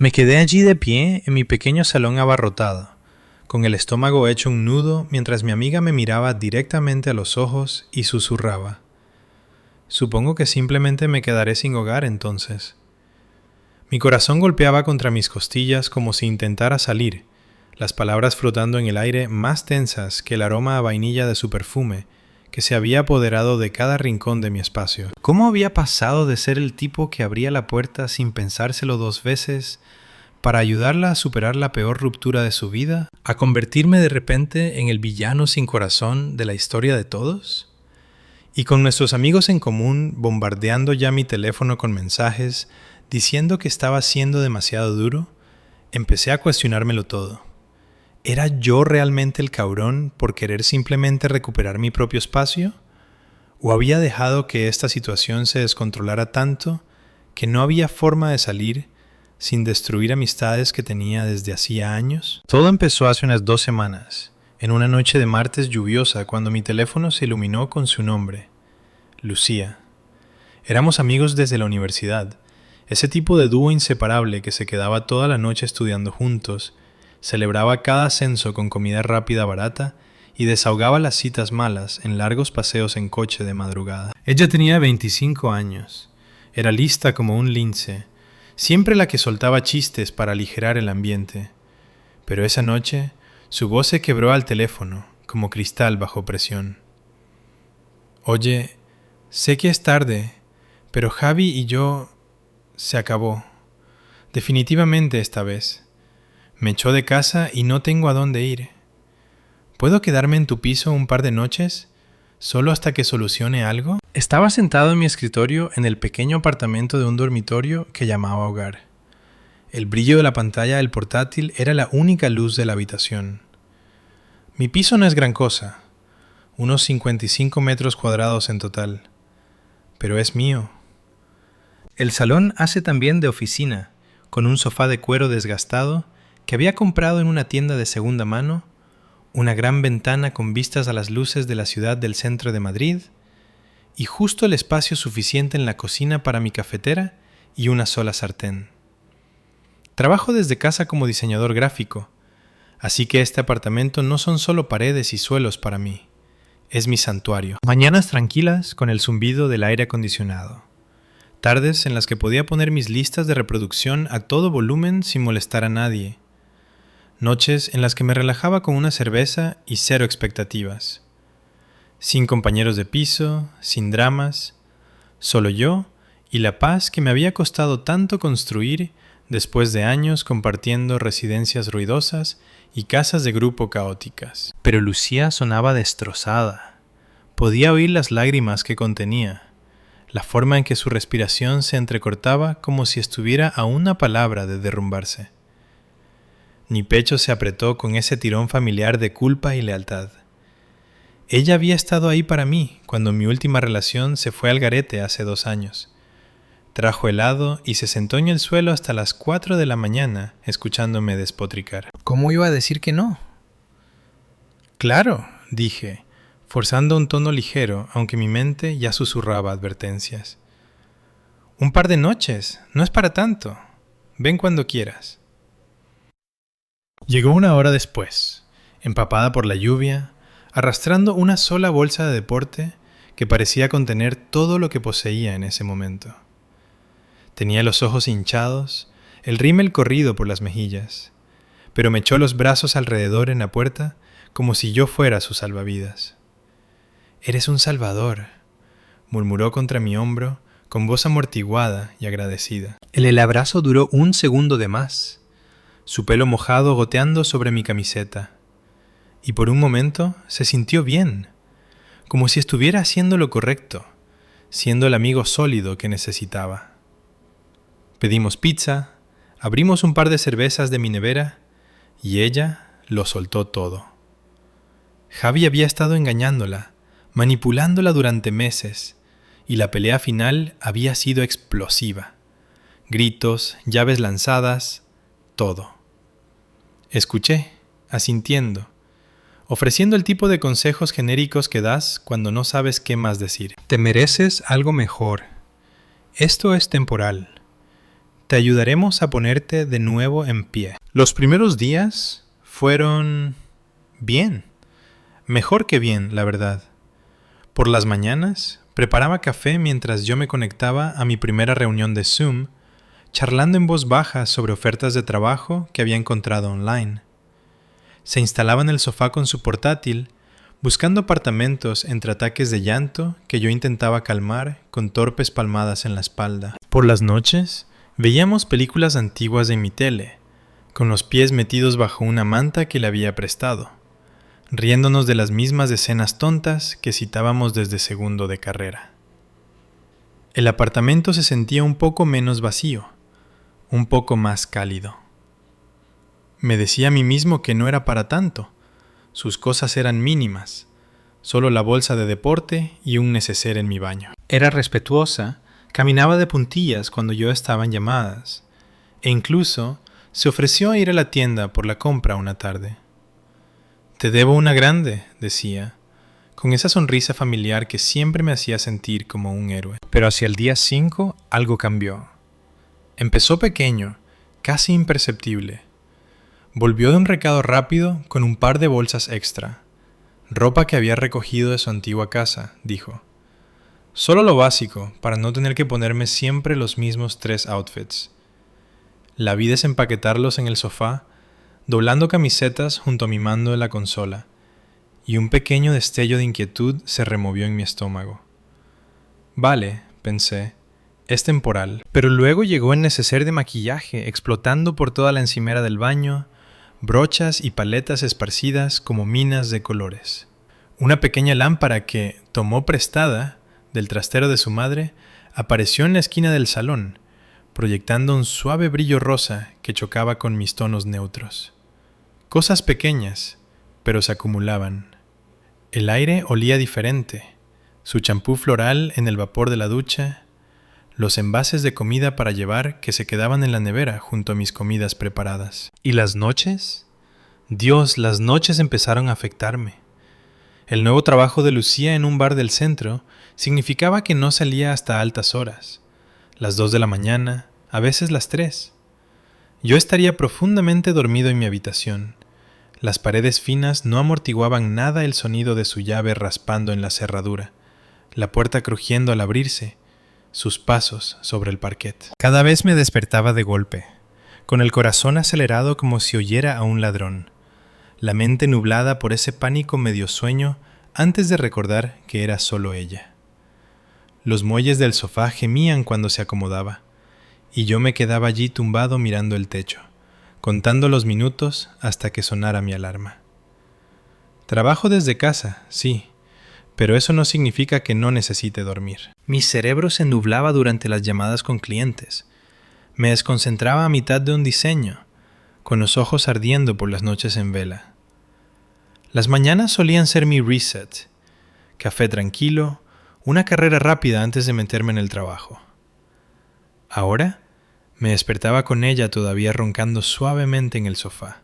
Me quedé allí de pie en mi pequeño salón abarrotado, con el estómago hecho un nudo mientras mi amiga me miraba directamente a los ojos y susurraba. Supongo que simplemente me quedaré sin hogar entonces. Mi corazón golpeaba contra mis costillas como si intentara salir, las palabras flotando en el aire más tensas que el aroma a vainilla de su perfume, que se había apoderado de cada rincón de mi espacio. ¿Cómo había pasado de ser el tipo que abría la puerta sin pensárselo 2 veces para ayudarla a superar la peor ruptura de su vida, a convertirme de repente en el villano sin corazón de la historia de todos? Y con nuestros amigos en común bombardeando ya mi teléfono con mensajes, diciendo que estaba siendo demasiado duro, empecé a cuestionármelo todo. ¿Era yo realmente el cabrón por querer simplemente recuperar mi propio espacio? ¿O había dejado que esta situación se descontrolara tanto que no había forma de salir sin destruir amistades que tenía desde hacía años? Todo empezó hace unas 2 semanas, en una noche de martes lluviosa, cuando mi teléfono se iluminó con su nombre, Lucía. Éramos amigos desde la universidad, ese tipo de dúo inseparable que se quedaba toda la noche estudiando juntos, celebraba cada ascenso con comida rápida barata y desahogaba las citas malas en largos paseos en coche de madrugada. Ella tenía 25 años, era lista como un lince, siempre la que soltaba chistes para aligerar el ambiente. Pero esa noche, su voz se quebró al teléfono, como cristal bajo presión. Oye, sé que es tarde, pero Javi y yo... Se acabó. Definitivamente esta vez. Me echó de casa y no tengo a dónde ir. ¿Puedo quedarme en tu piso un par de noches? ¿Solo hasta que solucione algo? Estaba sentado en mi escritorio en el pequeño apartamento de un dormitorio que llamaba hogar. El brillo de la pantalla del portátil era la única luz de la habitación. Mi piso no es gran cosa, unos 55 metros cuadrados en total, pero es mío. El salón hace también de oficina, con un sofá de cuero desgastado que había comprado en una tienda de segunda mano, una gran ventana con vistas a las luces de la ciudad del centro de Madrid y justo el espacio suficiente en la cocina para mi cafetera y una sola sartén. Trabajo desde casa como diseñador gráfico, así que este apartamento no son solo paredes y suelos para mí, es mi santuario. Mañanas tranquilas con el zumbido del aire acondicionado. Tardes en las que podía poner mis listas de reproducción a todo volumen sin molestar a nadie. Noches en las que me relajaba con una cerveza y 0 expectativas. Sin compañeros de piso, sin dramas, solo yo y la paz que me había costado tanto construir después de años compartiendo residencias ruidosas y casas de grupo caóticas. Pero Lucía sonaba destrozada. Podía oír las lágrimas que contenía. La forma en que su respiración se entrecortaba como si estuviera a una palabra de derrumbarse. Mi pecho se apretó con ese tirón familiar de culpa y lealtad. Ella había estado ahí para mí cuando mi última relación se fue al garete hace 2 años. Trajo helado y se sentó en el suelo hasta las 4 de la mañana escuchándome despotricar. ¿Cómo iba a decir que no? Claro, dije, forzando un tono ligero, aunque mi mente ya susurraba advertencias. Un par de noches, no es para tanto. Ven cuando quieras. Llegó 1 hora después, empapada por la lluvia, arrastrando una sola bolsa de deporte que parecía contener todo lo que poseía en ese momento. Tenía los ojos hinchados, el rímel corrido por las mejillas, pero me echó los brazos alrededor en la puerta como si yo fuera su salvavidas. «Eres un salvador», murmuró contra mi hombro con voz amortiguada y agradecida. El abrazo duró 1 segundo de más, su pelo mojado goteando sobre mi camiseta, y por un momento se sintió bien, como si estuviera haciendo lo correcto, siendo el amigo sólido que necesitaba. Pedimos pizza, abrimos un par de cervezas de mi nevera, y ella lo soltó todo. Javi había estado engañándola, manipulándola durante meses, y la pelea final había sido explosiva. Gritos, llaves lanzadas, todo. Escuché, asintiendo, ofreciendo el tipo de consejos genéricos que das cuando no sabes qué más decir. Te mereces algo mejor. Esto es temporal. Te ayudaremos a ponerte de nuevo en pie. Los primeros días fueron bien. Mejor que bien, la verdad. Por las mañanas, preparaba café mientras yo me conectaba a mi primera reunión de Zoom, charlando en voz baja sobre ofertas de trabajo que había encontrado online. Se instalaba en el sofá con su portátil, buscando apartamentos entre ataques de llanto que yo intentaba calmar con torpes palmadas en la espalda. Por las noches, veíamos películas antiguas en mi tele, con los pies metidos bajo una manta que le había prestado, riéndonos de las mismas escenas tontas que citábamos desde segundo de carrera. El apartamento se sentía un poco menos vacío, un poco más cálido. Me decía a mí mismo que no era para tanto. Sus cosas eran mínimas, solo la bolsa de deporte y un neceser en mi baño. Era respetuosa, caminaba de puntillas cuando yo estaba en llamadas, e incluso se ofreció a ir a la tienda por la compra una tarde. «Te debo una grande», decía, con esa sonrisa familiar que siempre me hacía sentir como un héroe. Pero hacia el día 5 algo cambió. Empezó pequeño, casi imperceptible. Volvió de un recado rápido con un par de bolsas extra. Ropa que había recogido de su antigua casa, dijo. Solo lo básico, para no tener que ponerme siempre los mismos 3 outfits. La vi desempaquetarlos en el sofá, doblando camisetas junto a mi mando de la consola, y un pequeño destello de inquietud se removió en mi estómago. Vale, pensé, es temporal. Pero luego llegó el neceser de maquillaje explotando por toda la encimera del baño, brochas y paletas esparcidas como minas de colores. Una pequeña lámpara que tomó prestada del trastero de su madre apareció en la esquina del salón, proyectando un suave brillo rosa que chocaba con mis tonos neutros. Cosas pequeñas, pero se acumulaban. El aire olía diferente, su champú floral en el vapor de la ducha, los envases de comida para llevar que se quedaban en la nevera junto a mis comidas preparadas. ¿Y las noches? Dios, las noches empezaron a afectarme. El nuevo trabajo de Lucía en un bar del centro significaba que no salía hasta altas horas, las 2 de la mañana, a veces las 3. Yo estaría profundamente dormido en mi habitación. Las paredes finas no amortiguaban nada el sonido de su llave raspando en la cerradura, la puerta crujiendo al abrirse, sus pasos sobre el parquet. Cada vez me despertaba de golpe, con el corazón acelerado como si oyera a un ladrón, la mente nublada por ese pánico medio sueño antes de recordar que era solo ella. Los muelles del sofá gemían cuando se acomodaba, y yo me quedaba allí tumbado mirando el techo, contando los minutos hasta que sonara mi alarma. Trabajo desde casa, sí, pero eso no significa que no necesite dormir. Mi cerebro se nublaba durante las llamadas con clientes. Me desconcentraba a mitad de un diseño, con los ojos ardiendo por las noches en vela. Las mañanas solían ser mi reset. Café tranquilo, una carrera rápida antes de meterme en el trabajo. Ahora me despertaba con ella todavía roncando suavemente en el sofá.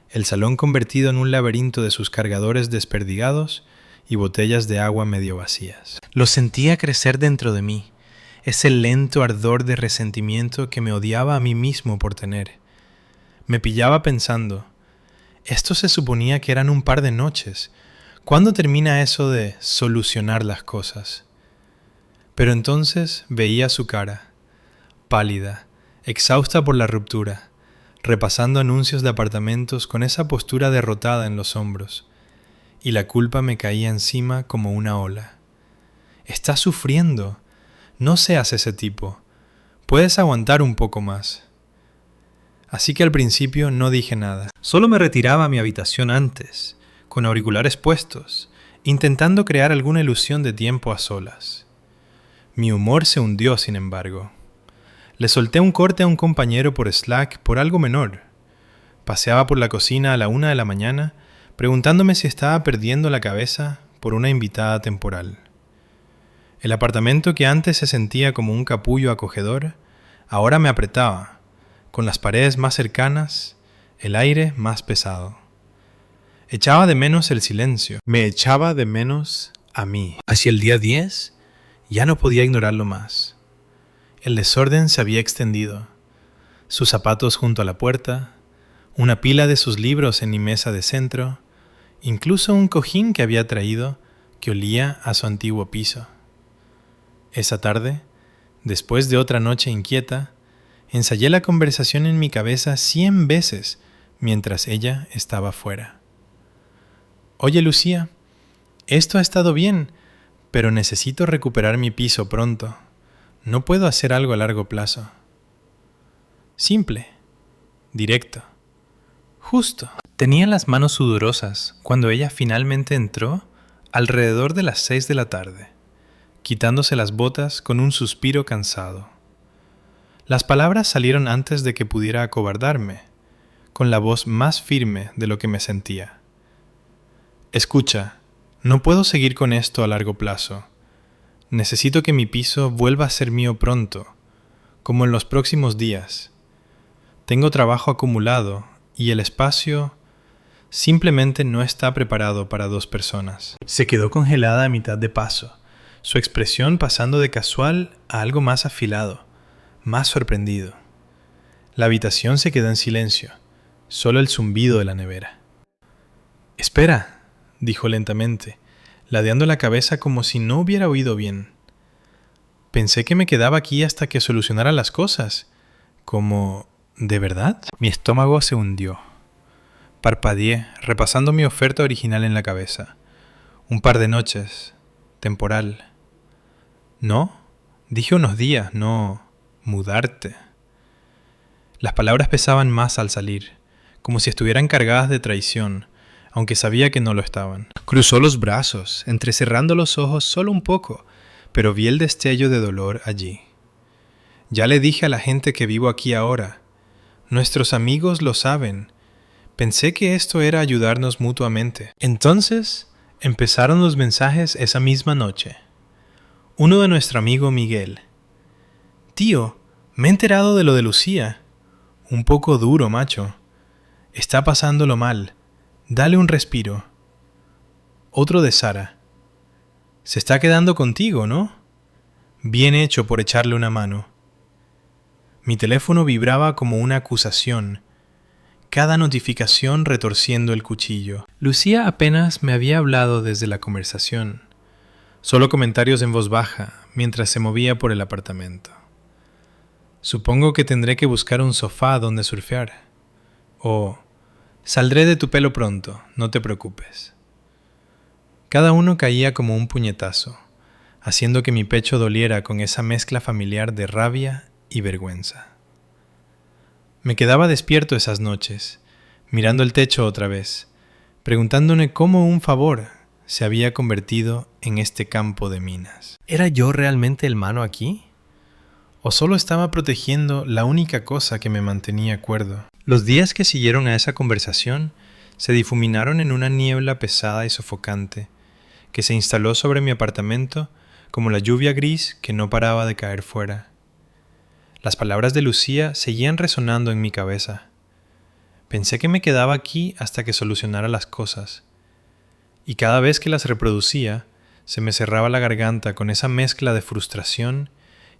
El salón convertido en un laberinto de sus cargadores desperdigados y botellas de agua medio vacías. Lo sentía crecer dentro de mí, ese lento ardor de resentimiento que me odiaba a mí mismo por tener. Me pillaba pensando, esto se suponía que eran un par de noches. ¿Cuándo termina eso de solucionar las cosas? Pero entonces veía su cara, pálida, exhausta por la ruptura, repasando anuncios de apartamentos con esa postura derrotada en los hombros, y la culpa me caía encima como una ola. Estás sufriendo, no seas ese tipo, puedes aguantar un poco más. Así que al principio no dije nada. Solo me retiraba a mi habitación antes, con auriculares puestos, intentando crear alguna ilusión de tiempo a solas. Mi humor se hundió, sin embargo. Le solté un corte a un compañero por Slack por algo menor. Paseaba por la cocina a la 1 de la mañana, preguntándome si estaba perdiendo la cabeza por una invitada temporal. El apartamento que antes se sentía como un capullo acogedor, ahora me apretaba, con las paredes más cercanas, el aire más pesado. Echaba de menos el silencio. Me echaba de menos a mí. Hacia el día 10, ya no podía ignorarlo más. El desorden se había extendido. sus zapatos junto a la puerta, una pila de sus libros en mi mesa de centro, incluso un cojín que había traído que olía a su antiguo piso. Esa tarde, después de otra noche inquieta, ensayé la conversación en mi cabeza 100 veces mientras ella estaba fuera. Oye, Lucía, esto ha estado bien, pero necesito recuperar mi piso pronto. No puedo hacer algo a largo plazo. Simple, directo, justo. Tenía las manos sudorosas cuando ella finalmente entró alrededor de las 6 de la tarde, quitándose las botas con un suspiro cansado. Las palabras salieron antes de que pudiera acobardarme, con la voz más firme de lo que me sentía. Escucha, no puedo seguir con esto a largo plazo. Necesito que mi piso vuelva a ser mío pronto, como en los próximos días. Tengo trabajo acumulado y el espacio simplemente no está preparado para 2 personas. Se quedó congelada a mitad de paso, su expresión pasando de casual a algo más afilado, más sorprendido. La habitación se quedó en silencio, solo el zumbido de la nevera. «Espera», dijo lentamente, ladeando la cabeza como si no hubiera oído bien. Pensé que me quedaba aquí hasta que solucionara las cosas. Como... ¿de verdad? Mi estómago se hundió. Parpadeé, repasando mi oferta original en la cabeza. Un par de noches. Temporal. ¿No? Dije unos días, no... mudarte. Las palabras pesaban más al salir, como si estuvieran cargadas de traición, aunque sabía que no lo estaban. Cruzó los brazos, entrecerrando los ojos solo un poco, pero vi el destello de dolor allí. Ya le dije a la gente que vivo aquí ahora. Nuestros amigos lo saben. Pensé que esto era ayudarnos mutuamente. Entonces, empezaron los mensajes esa misma noche. Uno de nuestro amigo Miguel. «Tío, me he enterado de lo de Lucía. Un poco duro, macho. Está pasándolo mal. Dale un respiro». Otro de Sara. «Se está quedando contigo, ¿no? Bien hecho por echarle una mano». Mi teléfono vibraba como una acusación, cada notificación retorciendo el cuchillo. Lucía apenas me había hablado desde la conversación, solo comentarios en voz baja mientras se movía por el apartamento. Supongo que tendré que buscar un sofá donde surfear. O saldré de tu pelo pronto, no te preocupes. Cada uno caía como un puñetazo, haciendo que mi pecho doliera con esa mezcla familiar de rabia y vergüenza. Me quedaba despierto esas noches, mirando el techo otra vez, preguntándome cómo un favor se había convertido en este campo de minas. ¿Era yo realmente el malo aquí? ¿O solo estaba protegiendo la única cosa que me mantenía cuerdo? Los días que siguieron a esa conversación se difuminaron en una niebla pesada y sofocante que se instaló sobre mi apartamento como la lluvia gris que no paraba de caer fuera. Las palabras de Lucía seguían resonando en mi cabeza. Pensé que me quedaba aquí hasta que solucionara las cosas. Y cada vez que las reproducía, se me cerraba la garganta con esa mezcla de frustración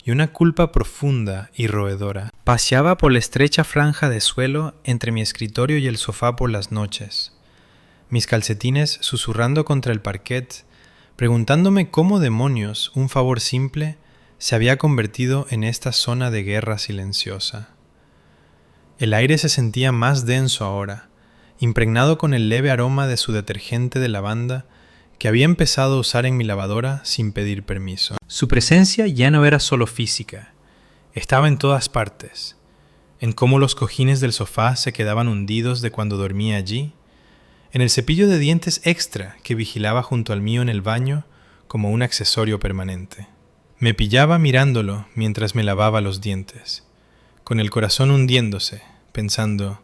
y una culpa profunda y roedora. Paseaba por la estrecha franja de suelo entre mi escritorio y el sofá por las noches, mis calcetines susurrando contra el parquet, preguntándome cómo demonios un favor simple se había convertido en esta zona de guerra silenciosa. El aire se sentía más denso ahora, impregnado con el leve aroma de su detergente de lavanda que había empezado a usar en mi lavadora sin pedir permiso. Su presencia ya no era solo física, estaba en todas partes, en cómo los cojines del sofá se quedaban hundidos de cuando dormía allí, en el cepillo de dientes extra que vigilaba junto al mío en el baño como un accesorio permanente. Me pillaba mirándolo mientras me lavaba los dientes, con el corazón hundiéndose, pensando,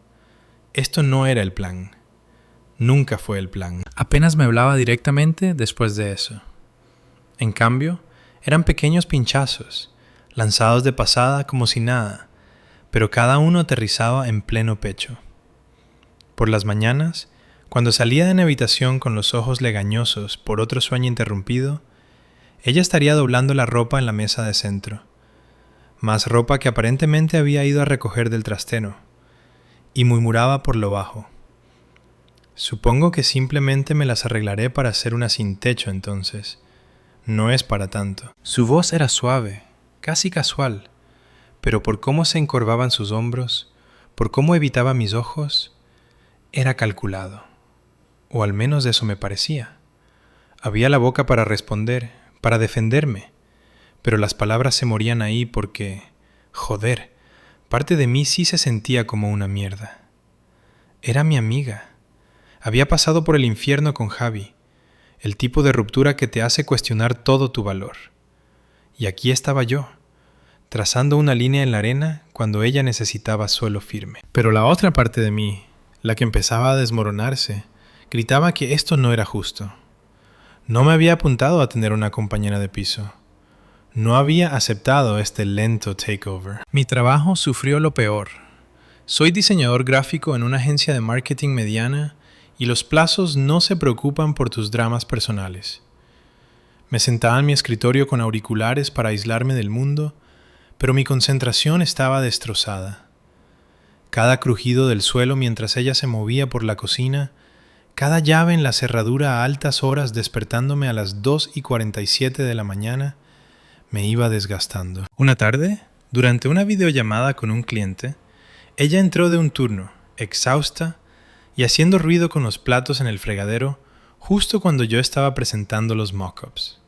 esto no era el plan. Nunca fue el plan. Apenas me hablaba directamente después de eso. En cambio, eran pequeños pinchazos, lanzados de pasada como si nada, pero cada uno aterrizaba en pleno pecho. Por las mañanas, cuando salía de mi habitación con los ojos legañosos por otro sueño interrumpido, ella estaría doblando la ropa en la mesa de centro, más ropa que aparentemente había ido a recoger del trastero, y murmuraba por lo bajo. Supongo que simplemente me las arreglaré para hacer una sin techo entonces. No es para tanto. Su voz era suave, casi casual, pero por cómo se encorvaban sus hombros, por cómo evitaba mis ojos, era calculado. O al menos eso me parecía. Había la boca para responder, para defenderme, pero las palabras se morían ahí porque, joder, parte de mí sí se sentía como una mierda. Era mi amiga. Había pasado por el infierno con Javi, el tipo de ruptura que te hace cuestionar todo tu valor. Y aquí estaba yo, trazando una línea en la arena cuando ella necesitaba suelo firme. Pero la otra parte de mí, la que empezaba a desmoronarse, gritaba que esto no era justo. No me había apuntado a tener una compañera de piso. No había aceptado este lento takeover. Mi trabajo sufrió lo peor. Soy diseñador gráfico en una agencia de marketing mediana y los plazos no se preocupan por tus dramas personales. Me sentaba en mi escritorio con auriculares para aislarme del mundo, pero mi concentración estaba destrozada. Cada crujido del suelo mientras ella se movía por la cocina, cada llave en la cerradura a altas horas despertándome a las 2:47 de la mañana, me iba desgastando. Una tarde, durante una videollamada con un cliente, ella entró de un turno, exhausta, y haciendo ruido con los platos en el fregadero, justo cuando yo estaba presentando los mock-ups.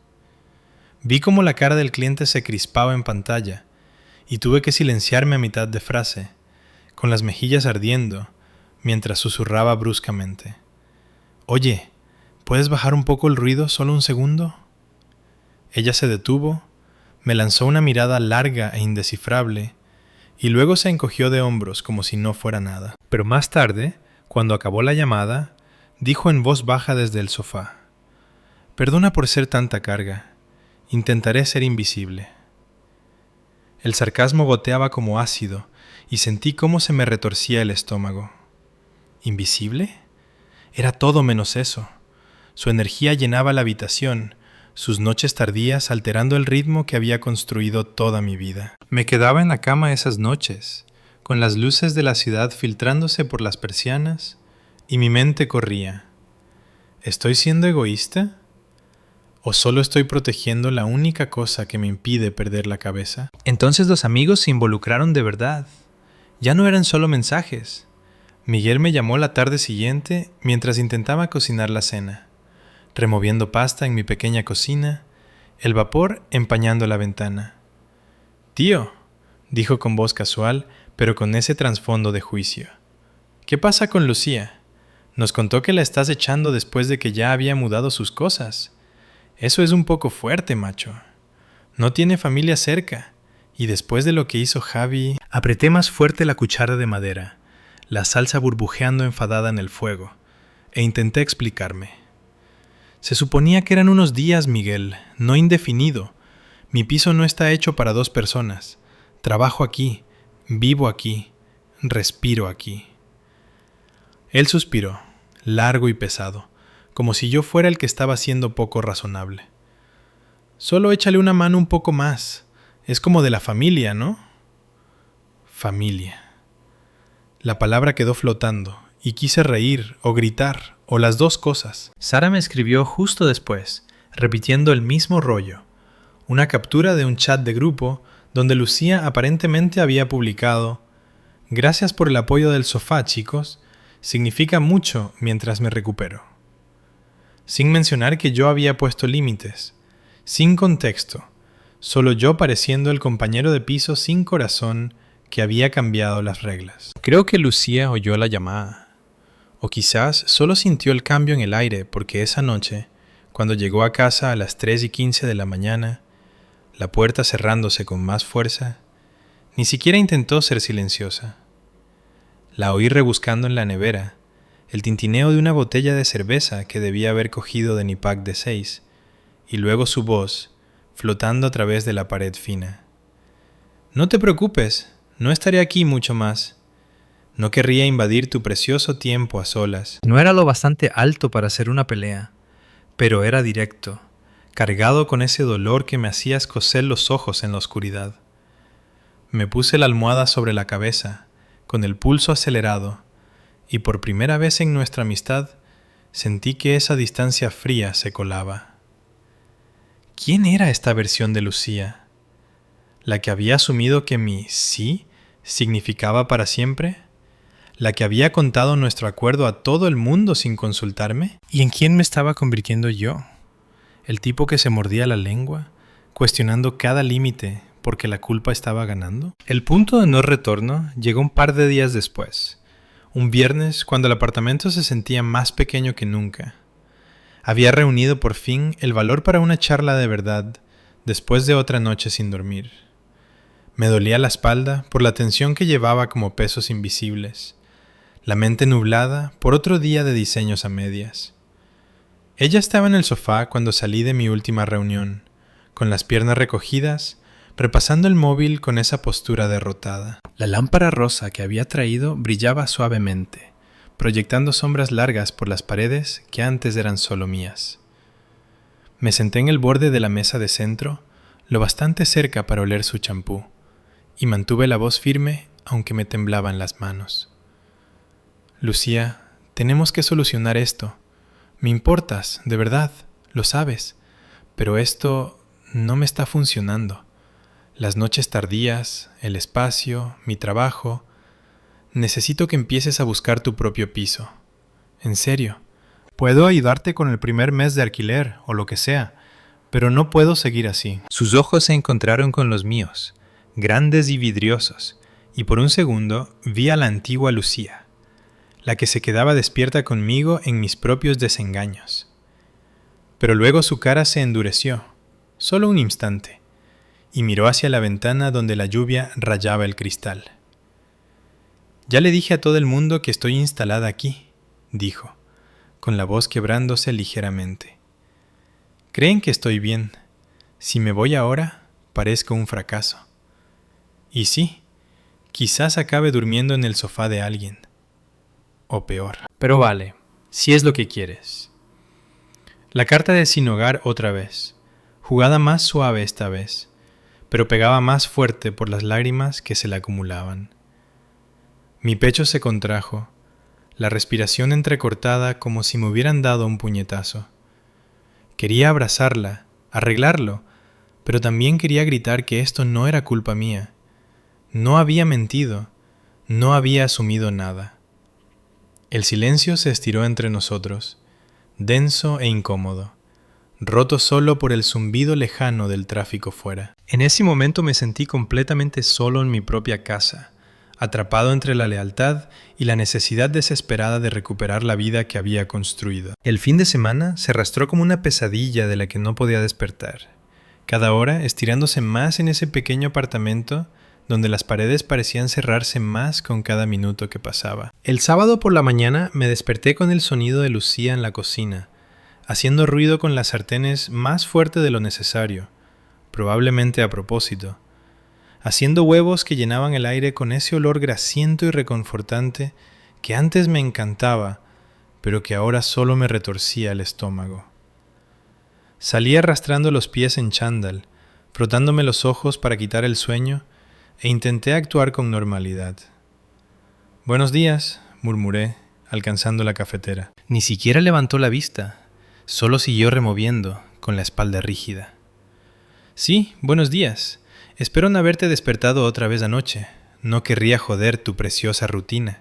Vi cómo la cara del cliente se crispaba en pantalla, y tuve que silenciarme a mitad de frase, con las mejillas ardiendo, mientras susurraba bruscamente. «Oye, ¿puedes bajar un poco el ruido solo un segundo?» Ella se detuvo, me lanzó una mirada larga e indescifrable, y luego se encogió de hombros como si no fuera nada. Pero más tarde, cuando acabó la llamada, dijo en voz baja desde el sofá: «Perdona por ser tanta carga. Intentaré ser invisible». El sarcasmo goteaba como ácido y sentí cómo se me retorcía el estómago. ¿Invisible? Era todo menos eso. Su energía llenaba la habitación, sus noches tardías alterando el ritmo que había construido toda mi vida. Me quedaba en la cama esas noches, con las luces de la ciudad filtrándose por las persianas, y mi mente corría. ¿Estoy siendo egoísta? ¿O solo estoy protegiendo la única cosa que me impide perder la cabeza? Entonces los amigos se involucraron de verdad. Ya no eran solo mensajes. Miguel me llamó la tarde siguiente mientras intentaba cocinar la cena, removiendo pasta en mi pequeña cocina, el vapor empañando la ventana. «Tío», dijo con voz casual, pero con ese trasfondo de juicio. «¿Qué pasa con Lucía? Nos contó que la estás echando después de que ya había mudado sus cosas. Eso es un poco fuerte, macho. No tiene familia cerca, y después de lo que hizo Javi...» Apreté más fuerte la cuchara de madera, la salsa burbujeando enfadada en el fuego, e intenté explicarme. «Se suponía que eran unos días, Miguel, no indefinido. Mi piso no está hecho para 2 personas. Trabajo aquí, vivo aquí, respiro aquí». Él suspiró, largo y pesado, como si yo fuera el que estaba siendo poco razonable. «Solo échale una mano un poco más. Es como de la familia, ¿no?» Familia. La palabra quedó flotando, y quise reír o gritar, o las dos cosas. Sara me escribió justo después, repitiendo el mismo rollo. Una captura de un chat de grupo donde Lucía aparentemente había publicado: «Gracias por el apoyo del sofá, chicos. Significa mucho mientras me recupero». Sin mencionar que yo había puesto límites. Sin contexto. Solo yo pareciendo el compañero de piso sin corazón que había cambiado las reglas. Creo que Lucía oyó la llamada. O quizás solo sintió el cambio en el aire porque esa noche, cuando llegó a casa a las 3:15 de la mañana, la puerta cerrándose con más fuerza, ni siquiera intentó ser silenciosa. La oí rebuscando en la nevera, el tintineo de una botella de cerveza que debía haber cogido de mi pack de 6, y luego su voz, flotando a través de la pared fina. «No te preocupes, no estaré aquí mucho más. No querría invadir tu precioso tiempo a solas». No era lo bastante alto para hacer una pelea, pero era directo, cargado con ese dolor que me hacía escocer los ojos en la oscuridad. Me puse la almohada sobre la cabeza, con el pulso acelerado, y por primera vez en nuestra amistad sentí que esa distancia fría se colaba. ¿Quién era esta versión de Lucía? ¿La que había asumido que mi sí significaba para siempre? ¿La que había contado nuestro acuerdo a todo el mundo sin consultarme? ¿Y en quién me estaba convirtiendo yo? ¿El tipo que se mordía la lengua, cuestionando cada límite porque la culpa estaba ganando? El punto de no retorno llegó un par de días después, un viernes cuando el apartamento se sentía más pequeño que nunca. Había reunido por fin el valor para una charla de verdad después de otra noche sin dormir. Me dolía la espalda por la tensión que llevaba como pesos invisibles, la mente nublada por otro día de diseños a medias. Ella estaba en el sofá cuando salí de mi última reunión, con las piernas recogidas, repasando el móvil con esa postura derrotada. La lámpara rosa que había traído brillaba suavemente, proyectando sombras largas por las paredes que antes eran solo mías. Me senté en el borde de la mesa de centro, lo bastante cerca para oler su champú, y mantuve la voz firme aunque me temblaban las manos. Lucía, tenemos que solucionar esto. Me importas, de verdad, lo sabes, pero esto no me está funcionando. Las noches tardías, el espacio, mi trabajo. Necesito que empieces a buscar tu propio piso. En serio. Puedo ayudarte con el primer mes de alquiler o lo que sea, pero no puedo seguir así. Sus ojos se encontraron con los míos, grandes y vidriosos, y por un segundo vi a la antigua Lucía, la que se quedaba despierta conmigo en mis propios desengaños. Pero luego su cara se endureció, solo un instante, y miró hacia la ventana donde la lluvia rayaba el cristal. Ya le dije a todo el mundo que estoy instalada aquí, dijo, con la voz quebrándose ligeramente. Creen que estoy bien. Si me voy ahora, parezco un fracaso. Y sí, quizás acabe durmiendo en el sofá de alguien. O peor. Pero vale, si es lo que quieres. La carta de sin hogar otra vez, jugada más suave esta vez, pero pegaba más fuerte por las lágrimas que se le acumulaban. Mi pecho se contrajo, la respiración entrecortada como si me hubieran dado un puñetazo. Quería abrazarla, arreglarlo, pero también quería gritar que esto no era culpa mía. No había mentido, no había asumido nada. El silencio se estiró entre nosotros, denso e incómodo, roto solo por el zumbido lejano del tráfico fuera. En ese momento me sentí completamente solo en mi propia casa, atrapado entre la lealtad y la necesidad desesperada de recuperar la vida que había construido. El fin de semana se arrastró como una pesadilla de la que no podía despertar, cada hora estirándose más en ese pequeño apartamento donde las paredes parecían cerrarse más con cada minuto que pasaba. El sábado por la mañana me desperté con el sonido de Lucía en la cocina, haciendo ruido con las sartenes más fuerte de lo necesario, probablemente a propósito, haciendo huevos que llenaban el aire con ese olor grasiento y reconfortante que antes me encantaba, pero que ahora solo me retorcía el estómago. Salí arrastrando los pies en chándal, frotándome los ojos para quitar el sueño, e intenté actuar con normalidad. «Buenos días», murmuré, alcanzando la cafetera. Ni siquiera levantó la vista, solo siguió removiendo, con la espalda rígida. «Sí, buenos días. Espero no haberte despertado otra vez anoche. No querría joder tu preciosa rutina».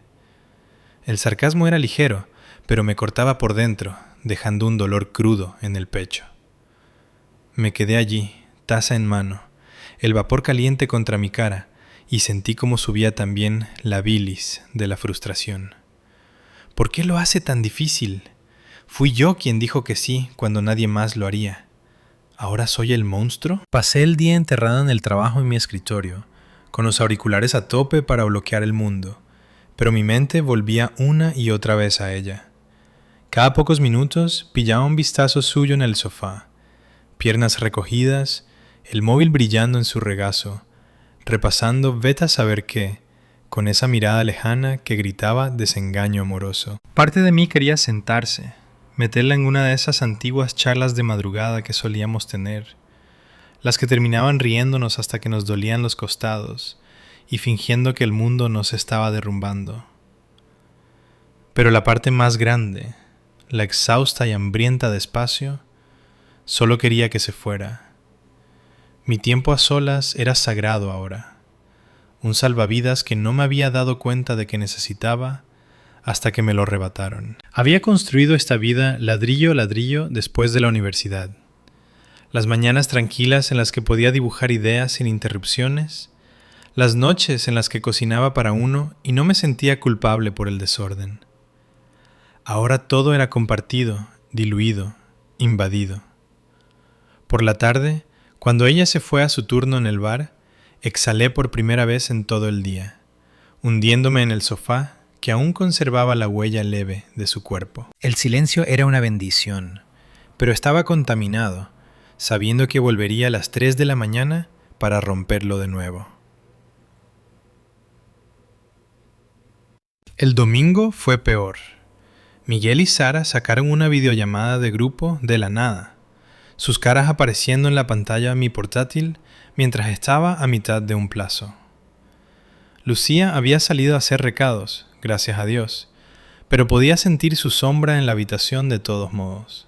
El sarcasmo era ligero, pero me cortaba por dentro, dejando un dolor crudo en el pecho. Me quedé allí, taza en mano, el vapor caliente contra mi cara, y sentí cómo subía también la bilis de la frustración. ¿Por qué lo hace tan difícil? Fui yo quien dijo que sí cuando nadie más lo haría. ¿Ahora soy el monstruo? Pasé el día enterrado en el trabajo en mi escritorio, con los auriculares a tope para bloquear el mundo, pero mi mente volvía una y otra vez a ella. Cada pocos minutos pillaba un vistazo suyo en el sofá, piernas recogidas, el móvil brillando en su regazo, repasando vete a saber qué, con esa mirada lejana que gritaba desengaño amoroso. Parte de mí quería sentarse, meterla en una de esas antiguas charlas de madrugada que solíamos tener, las que terminaban riéndonos hasta que nos dolían los costados, y fingiendo que el mundo no se estaba derrumbando. Pero la parte más grande, la exhausta y hambrienta de espacio, solo quería que se fuera. Mi tiempo a solas era sagrado ahora, un salvavidas que no me había dado cuenta de que necesitaba hasta que me lo arrebataron. Había construido esta vida ladrillo a ladrillo después de la universidad. Las mañanas tranquilas en las que podía dibujar ideas sin interrupciones, las noches en las que cocinaba para uno y no me sentía culpable por el desorden. Ahora todo era compartido, diluido, invadido. Por la tarde, cuando ella se fue a su turno en el bar, exhalé por primera vez en todo el día, hundiéndome en el sofá que aún conservaba la huella leve de su cuerpo. El silencio era una bendición, pero estaba contaminado, sabiendo que volvería a las 3 de la mañana para romperlo de nuevo. El domingo fue peor. Miguel y Sara sacaron una videollamada de grupo de la nada, sus caras apareciendo en la pantalla de mi portátil mientras estaba a mitad de un plazo. Lucía había salido a hacer recados, gracias a Dios, pero podía sentir su sombra en la habitación de todos modos.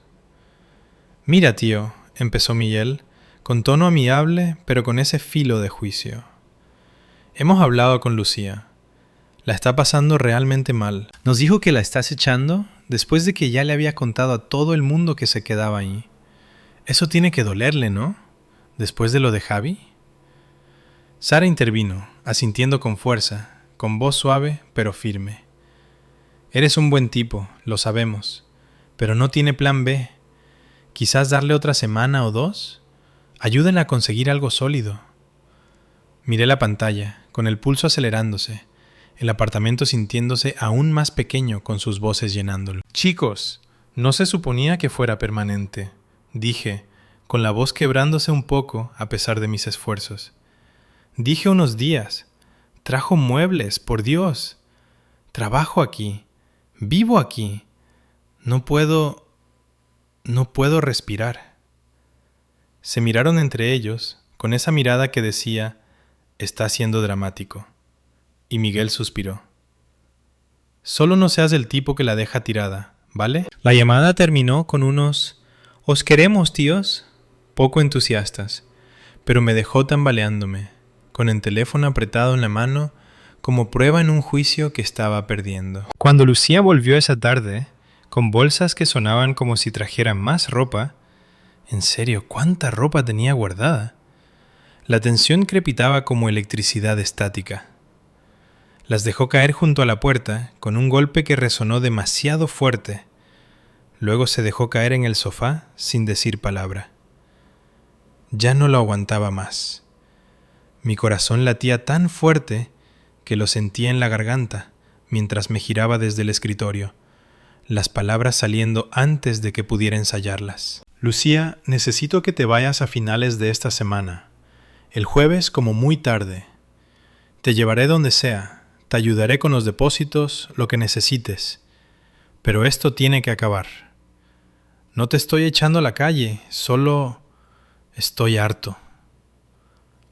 «Mira, tío», empezó Miguel, con tono amigable pero con ese filo de juicio. «Hemos hablado con Lucía. La está pasando realmente mal. Nos dijo que la estás echando después de que ya le había contado a todo el mundo que se quedaba ahí. Eso tiene que dolerle, ¿no? Después de lo de Javi». Sara intervino, asintiendo con fuerza, con voz suave pero firme. «Eres un buen tipo, lo sabemos, pero no tiene plan B. Quizás darle otra semana o 2. Ayúdenla a conseguir algo sólido». Miré la pantalla, con el pulso acelerándose, el apartamento sintiéndose aún más pequeño con sus voces llenándolo. «Chicos, no se suponía que fuera permanente», dije, con la voz quebrándose un poco a pesar de mis esfuerzos. «Dije unos días. Trajo muebles, por Dios. Trabajo aquí. Vivo aquí. No puedo respirar». Se miraron entre ellos, con esa mirada que decía, «Está siendo dramático». Y Miguel suspiró. «Solo no seas el tipo que la deja tirada, ¿vale?» La llamada terminó con unos «Os queremos, tíos», poco entusiastas, pero me dejó tambaleándome, con el teléfono apretado en la mano, como prueba en un juicio que estaba perdiendo. Cuando Lucía volvió esa tarde, con bolsas que sonaban como si trajeran más ropa, en serio, ¿cuánta ropa tenía guardada? La tensión crepitaba como electricidad estática. Las dejó caer junto a la puerta con un golpe que resonó demasiado fuerte. Luego se dejó caer en el sofá sin decir palabra. Ya no lo aguantaba más. Mi corazón latía tan fuerte que lo sentía en la garganta mientras me giraba desde el escritorio, las palabras saliendo antes de que pudiera ensayarlas. «Lucía, necesito que te vayas a finales de esta semana. El jueves como muy tarde. Te llevaré donde sea. Te ayudaré con los depósitos, lo que necesites. Pero esto tiene que acabar. No te estoy echando a la calle, solo estoy harto».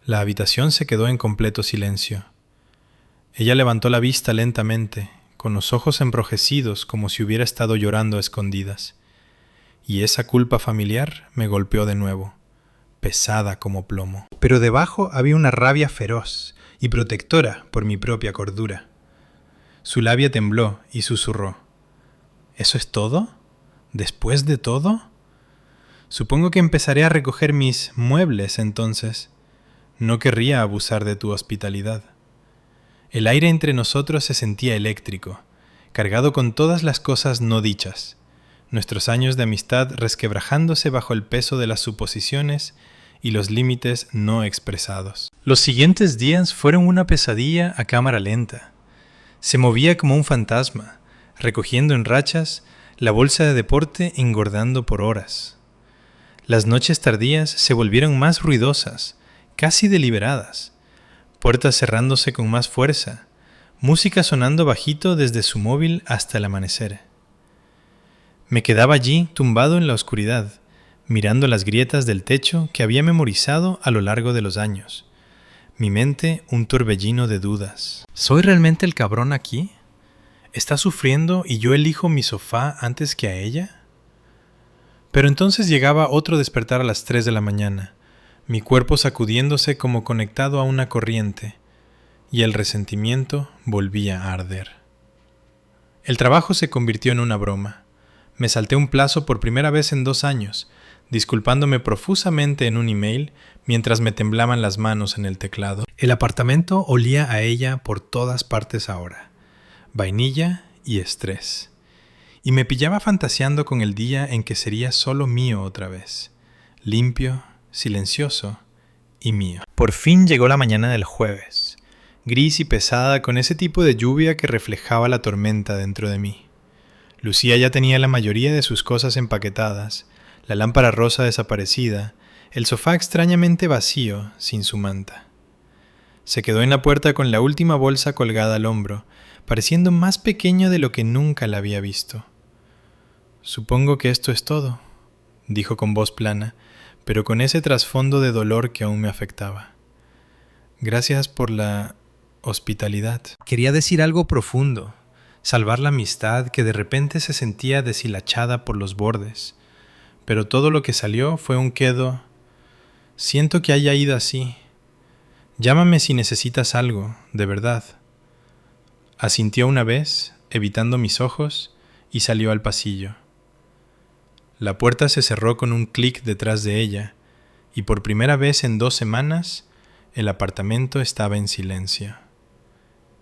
La habitación se quedó en completo silencio. Ella levantó la vista lentamente, con los ojos enrojecidos como si hubiera estado llorando a escondidas. Y esa culpa familiar me golpeó de nuevo, pesada como plomo. Pero debajo había una rabia feroz y protectora por mi propia cordura. Su labia tembló y susurró. ¿Eso es todo? ¿Después de todo? Supongo que empezaré a recoger mis muebles entonces. No querría abusar de tu hospitalidad. El aire entre nosotros se sentía eléctrico, cargado con todas las cosas no dichas, nuestros años de amistad resquebrajándose bajo el peso de las suposiciones y los límites no expresados. Los siguientes días fueron una pesadilla a cámara lenta. Se movía como un fantasma, recogiendo en rachas la bolsa de deporte engordando por horas. Las noches tardías se volvieron más ruidosas, casi deliberadas, puertas cerrándose con más fuerza, música sonando bajito desde su móvil hasta el amanecer. Me quedaba allí tumbado en la oscuridad, mirando las grietas del techo que había memorizado a lo largo de los años, Mi mente un torbellino de dudas. ¿Soy realmente el cabrón aquí? ¿Está sufriendo y yo elijo mi sofá antes que a ella? Pero entonces llegaba otro despertar a las 3 de la mañana, mi cuerpo sacudiéndose como conectado a una corriente, y el resentimiento volvía a arder. El trabajo se convirtió en una broma. Me salté un plazo por primera vez en 2 años, disculpándome profusamente en un email mientras me temblaban las manos en el teclado. El apartamento olía a ella por todas partes ahora. Vainilla y estrés. Y me pillaba fantaseando con el día en que sería solo mío otra vez. Limpio, silencioso y mío. Por fin llegó la mañana del jueves, gris y pesada con ese tipo de lluvia que reflejaba la tormenta dentro de mí. Lucía ya tenía la mayoría de sus cosas empaquetadas, la lámpara rosa desaparecida, el sofá extrañamente vacío, sin su manta. Se quedó en la puerta con la última bolsa colgada al hombro, pareciendo más pequeño de lo que nunca la había visto. «Supongo que esto es todo», dijo con voz plana, pero con ese trasfondo de dolor que aún me afectaba. «Gracias por la hospitalidad». Quería decir algo profundo, salvar la amistad que de repente se sentía deshilachada por los bordes, pero todo lo que salió fue un quedo. «Siento que haya ido así. Llámame si necesitas algo, de verdad». Asintió una vez, evitando mis ojos, y salió al pasillo. La puerta se cerró con un clic detrás de ella, y por primera vez en 2 semanas, el apartamento estaba en silencio.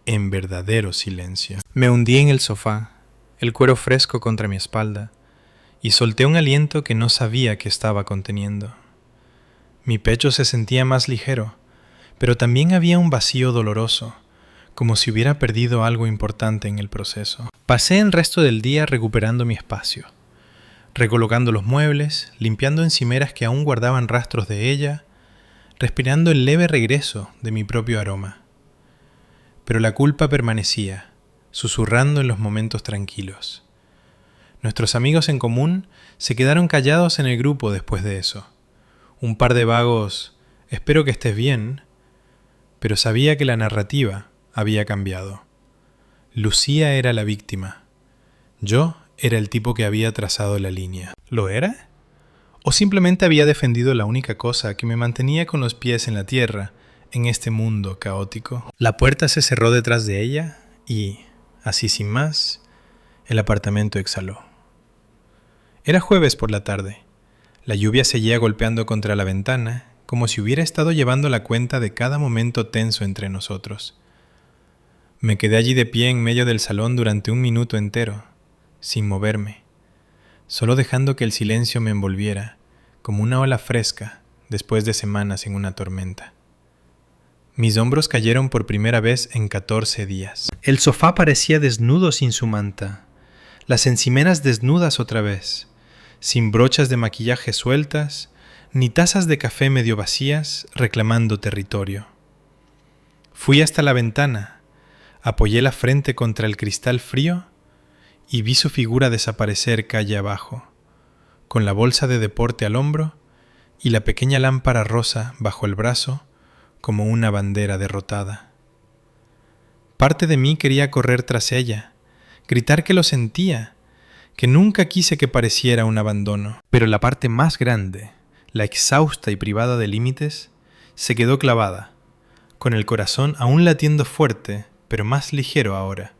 En verdadero silencio. Me hundí en el sofá, el cuero fresco contra mi espalda, y solté un aliento que no sabía que estaba conteniendo. Mi pecho se sentía más ligero, pero también había un vacío doloroso, como si hubiera perdido algo importante en el proceso. Pasé el resto del día recuperando mi espacio, recolocando los muebles, limpiando encimeras que aún guardaban rastros de ella, respirando el leve regreso de mi propio aroma. Pero la culpa permanecía, susurrando en los momentos tranquilos. Nuestros amigos en común se quedaron callados en el grupo después de eso. Un par de vagos, «espero que estés bien», pero sabía que la narrativa había cambiado. Lucía era la víctima. Yo era el tipo que había trazado la línea. ¿Lo era? ¿O simplemente había defendido la única cosa que me mantenía con los pies en la tierra en este mundo caótico? La puerta se cerró detrás de ella y, así sin más, el apartamento exhaló. Era jueves por la tarde. La lluvia seguía golpeando contra la ventana, como si hubiera estado llevando la cuenta de cada momento tenso entre nosotros. Me quedé allí de pie en medio del salón durante 1 minuto entero, sin moverme, solo dejando que el silencio me envolviera, como una ola fresca después de semanas en una tormenta. Mis hombros cayeron por primera vez en 14 días. El sofá parecía desnudo sin su manta, las encimeras desnudas otra vez, sin brochas de maquillaje sueltas, ni tazas de café medio vacías reclamando territorio. Fui hasta la ventana, apoyé la frente contra el cristal frío y vi su figura desaparecer calle abajo, con la bolsa de deporte al hombro y la pequeña lámpara rosa bajo el brazo como una bandera derrotada. Parte de mí quería correr tras ella, gritar que lo sentía, que nunca quise que pareciera un abandono. Pero la parte más grande, la exhausta y privada de límites, se quedó clavada, con el corazón aún latiendo fuerte, pero más ligero ahora,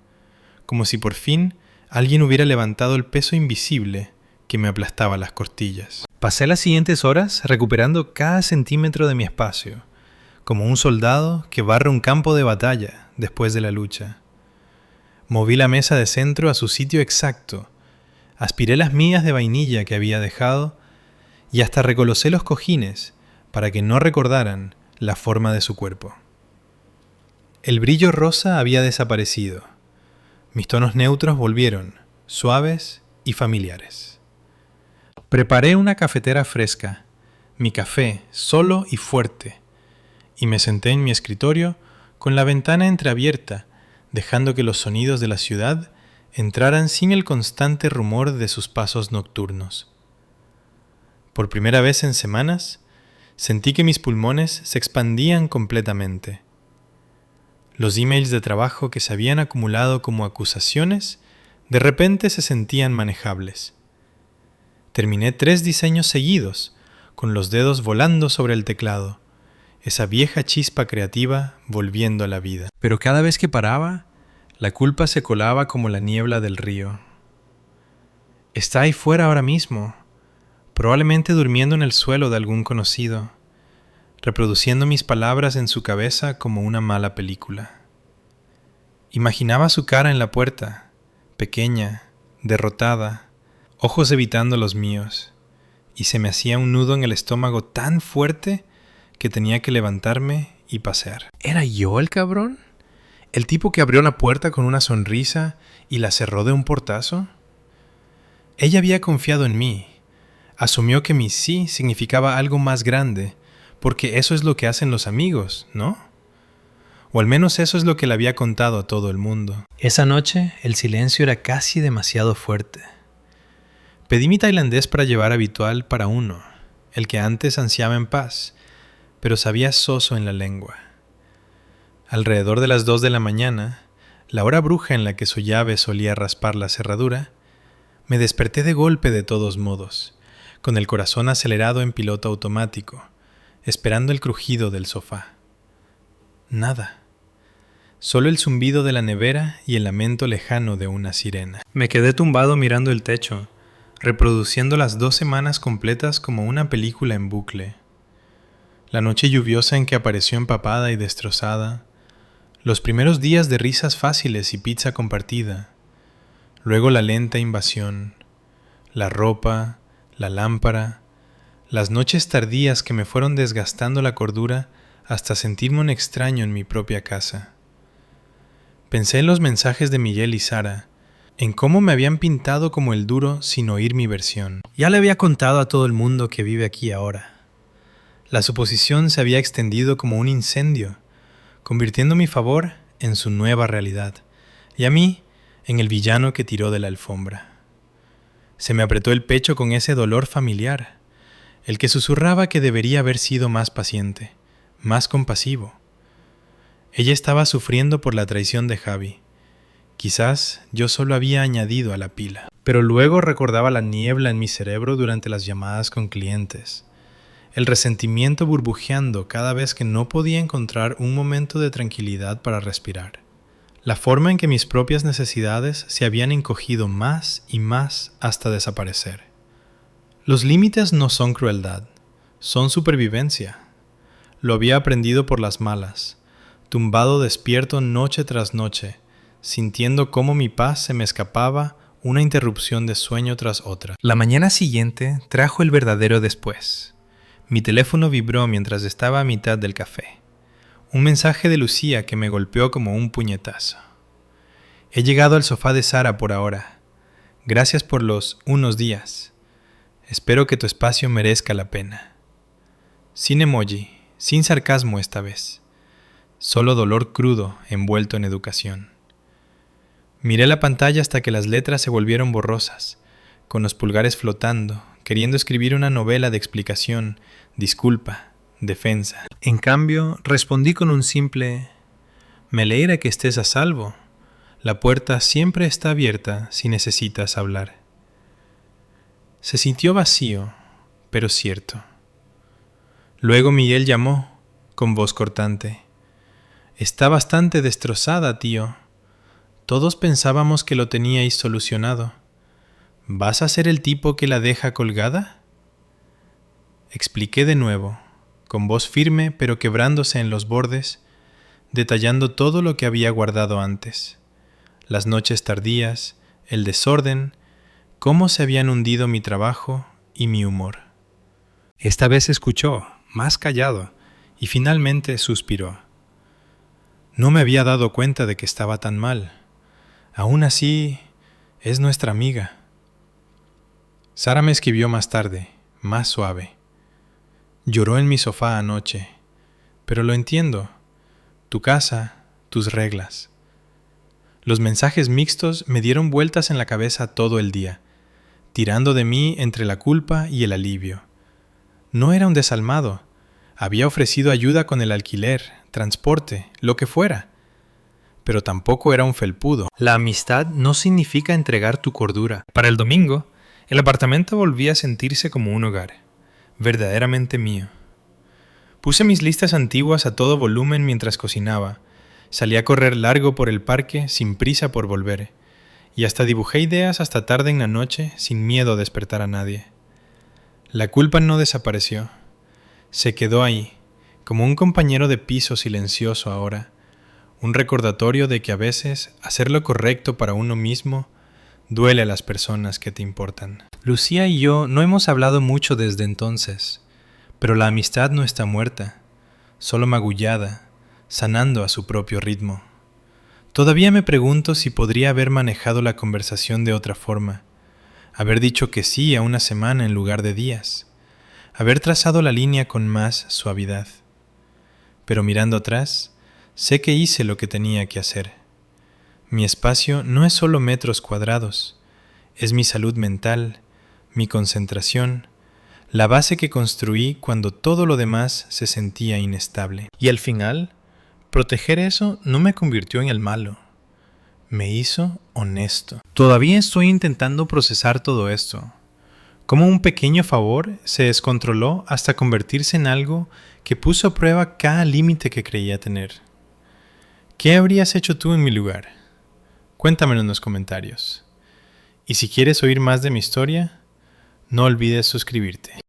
como si por fin alguien hubiera levantado el peso invisible que me aplastaba las costillas. Pasé las siguientes horas recuperando cada centímetro de mi espacio, como un soldado que barre un campo de batalla después de la lucha. Moví la mesa de centro a su sitio exacto, aspiré las migas de vainilla que había dejado y hasta recolocé los cojines para que no recordaran la forma de su cuerpo. El brillo rosa había desaparecido. Mis tonos neutros volvieron, suaves y familiares. Preparé una cafetera fresca, mi café solo y fuerte, y me senté en mi escritorio con la ventana entreabierta, dejando que los sonidos de la ciudad entraran sin el constante rumor de sus pasos nocturnos. Por primera vez en semanas, Sentí que mis pulmones se expandían completamente. Los emails de trabajo que se habían acumulado como acusaciones de repente se sentían manejables. Terminé 3 diseños seguidos, con los dedos volando sobre el teclado, esa vieja chispa creativa volviendo a la vida. Pero cada vez que paraba, la culpa se colaba como la niebla del río. Está ahí fuera ahora mismo, probablemente durmiendo en el suelo de algún conocido, reproduciendo mis palabras en su cabeza como una mala película. Imaginaba su cara en la puerta, pequeña, derrotada, ojos evitando los míos, y se me hacía un nudo en el estómago tan fuerte que tenía que levantarme y pasear. ¿Era yo el cabrón? ¿El tipo que abrió la puerta con una sonrisa y la cerró de un portazo? Ella había confiado en mí. Asumió que mi sí significaba algo más grande, porque eso es lo que hacen los amigos, ¿no? O al menos eso es lo que le había contado a todo el mundo. Esa noche el silencio era casi demasiado fuerte. Pedí mi tailandés para llevar habitual para uno, el que antes ansiaba en paz, pero sabía soso en la lengua. Alrededor de las 2 de la mañana, la hora bruja en la que su llave solía raspar la cerradura, me desperté de golpe de todos modos, con el corazón acelerado en piloto automático, esperando el crujido del sofá. Nada. Solo el zumbido de la nevera y el lamento lejano de una sirena. Me quedé tumbado mirando el techo, reproduciendo las 2 semanas completas como una película en bucle. La noche lluviosa en que apareció empapada y destrozada, los primeros días de risas fáciles y pizza compartida, luego la lenta invasión, la ropa, la lámpara, las noches tardías que me fueron desgastando la cordura hasta sentirme un extraño en mi propia casa. Pensé en los mensajes de Miguel y Sara, en cómo me habían pintado como el duro sin oír mi versión. Ya le había contado a todo el mundo que vive aquí ahora. La suposición se había extendido como un incendio, convirtiendo mi favor en su nueva realidad, y a mí en el villano que tiró de la alfombra. Se me apretó el pecho con ese dolor familiar, el que susurraba que debería haber sido más paciente, más compasivo. Ella estaba sufriendo por la traición de Javi. Quizás yo solo había añadido a la pila. Pero luego recordaba la niebla en mi cerebro durante las llamadas con clientes, el resentimiento burbujeando cada vez que no podía encontrar un momento de tranquilidad para respirar. La forma en que mis propias necesidades se habían encogido más y más hasta desaparecer. Los límites no son crueldad, son supervivencia. Lo había aprendido por las malas, tumbado despierto noche tras noche, sintiendo cómo mi paz se me escapaba una interrupción de sueño tras otra. La mañana siguiente trajo el verdadero después. Mi teléfono vibró mientras estaba a mitad del café. Un mensaje de Lucía que me golpeó como un puñetazo. He llegado al sofá de Sara por ahora. Gracias por los unos días. Espero que tu espacio merezca la pena. Sin emoji, sin sarcasmo esta vez. Solo dolor crudo envuelto en educación. Miré la pantalla hasta que las letras se volvieron borrosas, con los pulgares flotando, queriendo escribir una novela de explicación, disculpa, defensa. En cambio, respondí con un simple: me alegra que estés a salvo. La puerta siempre está abierta si necesitas hablar. Se sintió vacío, pero cierto. Luego Miguel llamó, con voz cortante. Está bastante destrozada, tío. Todos pensábamos que lo teníais solucionado. ¿Vas a ser el tipo que la deja colgada? Expliqué de nuevo, con voz firme pero quebrándose en los bordes, detallando todo lo que había guardado antes. Las noches tardías, el desorden, cómo se habían hundido mi trabajo y mi humor. Esta vez escuchó, más callado, y finalmente suspiró. No me había dado cuenta de que estaba tan mal. Aún así, es nuestra amiga. Sara me escribió más tarde, más suave. Lloró en mi sofá anoche, pero lo entiendo. Tu casa, tus reglas. Los mensajes mixtos me dieron vueltas en la cabeza todo el día, tirando de mí entre la culpa y el alivio. No era un desalmado, Había ofrecido ayuda con el alquiler, transporte, lo que fuera. Pero tampoco era un felpudo. La amistad no significa entregar tu cordura. Para el domingo, el apartamento volvía a sentirse como un hogar, verdaderamente mío. Puse mis listas antiguas a todo volumen mientras cocinaba. Salí a correr largo por el parque sin prisa por volver. Y hasta dibujé ideas hasta tarde en la noche sin miedo a despertar a nadie. La culpa no desapareció. Se quedó ahí, como un compañero de piso silencioso ahora. Un recordatorio de que a veces hacer lo correcto para uno mismo duele a las personas que te importan. Lucía y yo no hemos hablado mucho desde entonces, pero la amistad no está muerta, solo magullada, sanando a su propio ritmo. Todavía me pregunto si podría haber manejado la conversación de otra forma, haber dicho que sí a una semana en lugar de días, haber trazado la línea con más suavidad. Pero mirando atrás, sé que hice lo que tenía que hacer. Mi espacio no es solo metros cuadrados, es mi salud mental, mi concentración, la base que construí cuando todo lo demás se sentía inestable. Y al final, proteger eso no me convirtió en el malo, me hizo honesto. Todavía estoy intentando procesar todo esto. Cómo un pequeño favor se descontroló hasta convertirse en algo que puso a prueba cada límite que creía tener. ¿Qué habrías hecho tú en mi lugar? Cuéntamelo en los comentarios. Y si quieres oír más de mi historia, no olvides suscribirte.